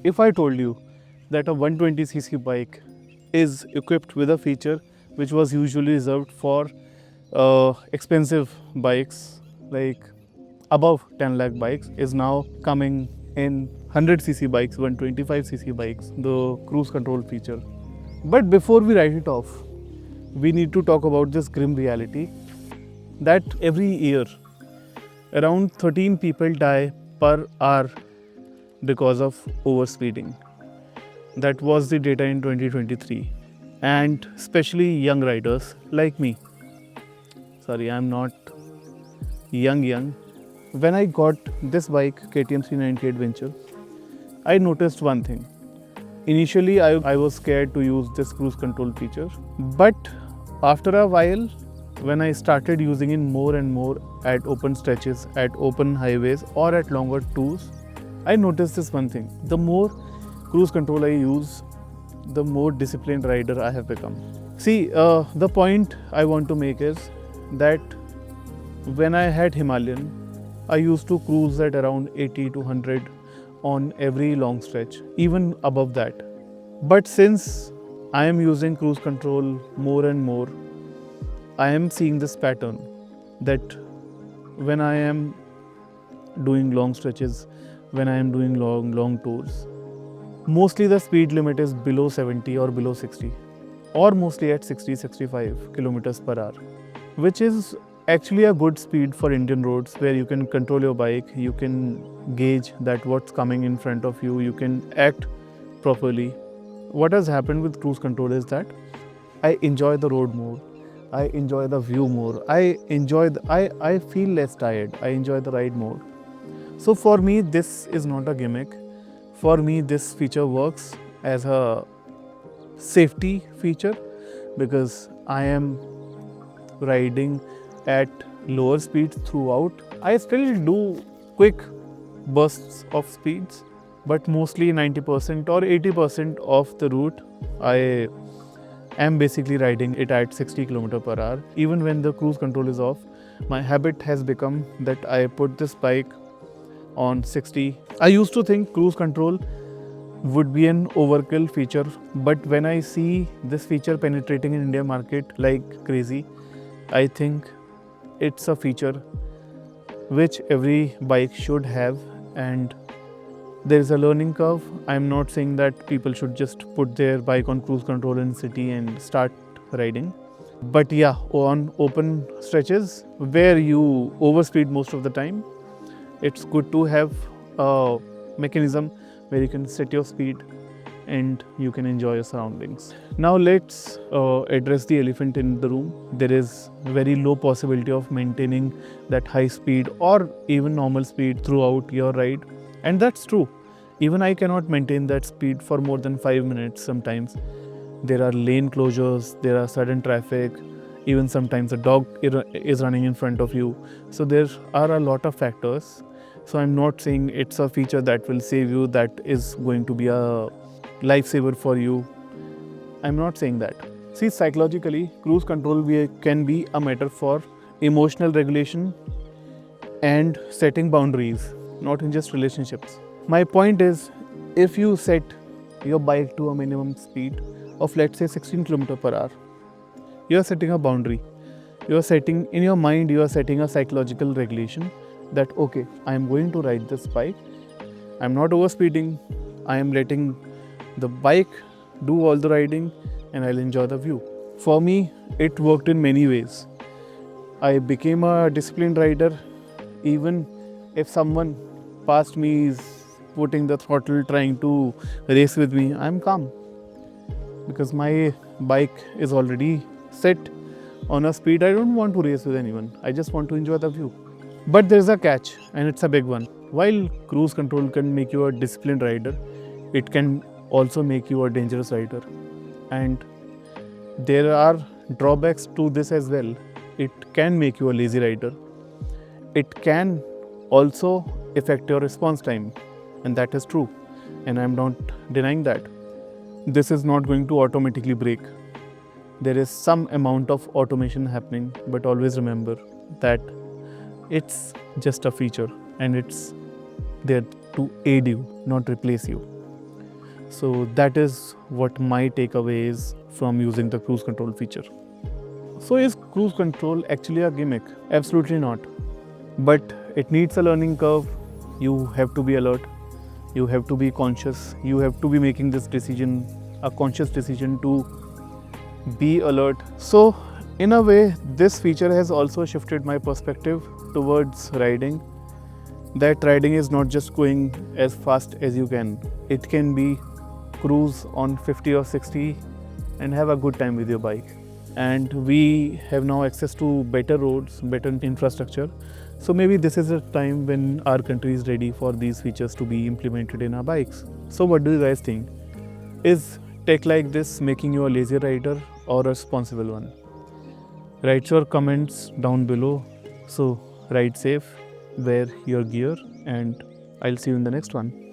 If I told you that a 120cc bike is equipped with a feature which was usually reserved for expensive bikes like above 10 lakh bikes is now coming in 100cc bikes, 125cc bikes, the cruise control feature. But before we write it off, we need to talk about this grim reality that every year around 13 people die per hour because of overspeeding. That was the data in 2023. And especially young riders like me. Sorry, I'm not young. When I got this bike, KTM 390 Adventure, I noticed one thing. Initially, I was scared to use this cruise control feature. But after a while, when I started using it more and more at open stretches, at open highways, or at longer tours, I noticed this one thing. The more cruise control I use, the more disciplined rider I have become. See, the point I want to make is that when I had Himalayan, I used to cruise at around 80 to 100 on every long stretch, even above that. But since I am using cruise control more and more, I am seeing this pattern that when I am doing long stretches, when I am doing long tours, mostly the speed limit is below 70 or below 60, or mostly at 60-65 kilometers per hour, which is actually a good speed for Indian roads where you can control your bike, you can gauge that what's coming in front of you, you can act properly. What has happened with cruise control is that I enjoy the road more, I enjoy the view more, I feel less tired, I enjoy the ride more. So for me, this is not a gimmick. For me, this feature works as a safety feature because I am riding at lower speeds throughout. I still do quick bursts of speeds, but mostly 90% or 80% of the route I am basically riding it at 60 km per hour. Even when the cruise control is off, my habit has become that I put this bike on 60. I used to think cruise control would be an overkill feature, but when I see this feature penetrating in Indian market like crazy, I think it's a feature which every bike should have, and there is a learning curve. I'm not saying that people should just put their bike on cruise control in city and start riding. But yeah, on open stretches where you overspeed most of the time, it's good to have a mechanism where you can set your speed and you can enjoy your surroundings. Now let's address the elephant in the room. There is very low possibility of maintaining that high speed or even normal speed throughout your ride, and that's true. Even I cannot maintain that speed for more than 5 minutes sometimes. There are lane closures, there are sudden traffic, even sometimes a dog is running in front of you. So there are a lot of factors. So I'm not saying it's a feature that will save you, that is going to be a lifesaver for you. I'm not saying that. See, psychologically, cruise control can be a matter for emotional regulation and setting boundaries, not in just relationships. My point is, if you set your bike to a minimum speed of let's say 16 km per hour, you are setting a boundary. You are setting, in your mind, you are setting a psychological regulation that okay, I am going to ride this bike, I am not overspeeding, I am letting the bike do all the riding and I'll enjoy the view. For me, it worked in many ways. I became a disciplined rider. Even if someone past me is putting the throttle, trying to race with me, I'm calm because my bike is already set on a speed. I don't want to race with anyone. I just want to enjoy the view. But there's a catch, and it's a big one. While cruise control can make you a disciplined rider, it can also make you a dangerous rider. And there are drawbacks to this as well. It can make you a lazy rider. It can also affect your response time, and that is true. And I'm not denying that. This is not going to automatically brake. There is some amount of automation happening, but always remember that it's just a feature and it's there to aid you, not replace you. So that is what my takeaway is from using the cruise control feature. So is cruise control actually a gimmick? Absolutely not. But it needs a learning curve. You have to be alert. You have to be conscious. You have to be making this decision, a conscious decision to be alert. So in a way, this feature has also shifted my perspective towards riding. That riding is not just going as fast as you can. It can be cruise on 50 or 60 and have a good time with your bike. And we have now access to better roads, better infrastructure. So maybe this is a time when our country is ready for these features to be implemented in our bikes. So what do you guys think? Is tech like this making you a lazy rider or a responsible one? Write your comments down below. So ride safe, wear your gear, and I'll see you in the next one.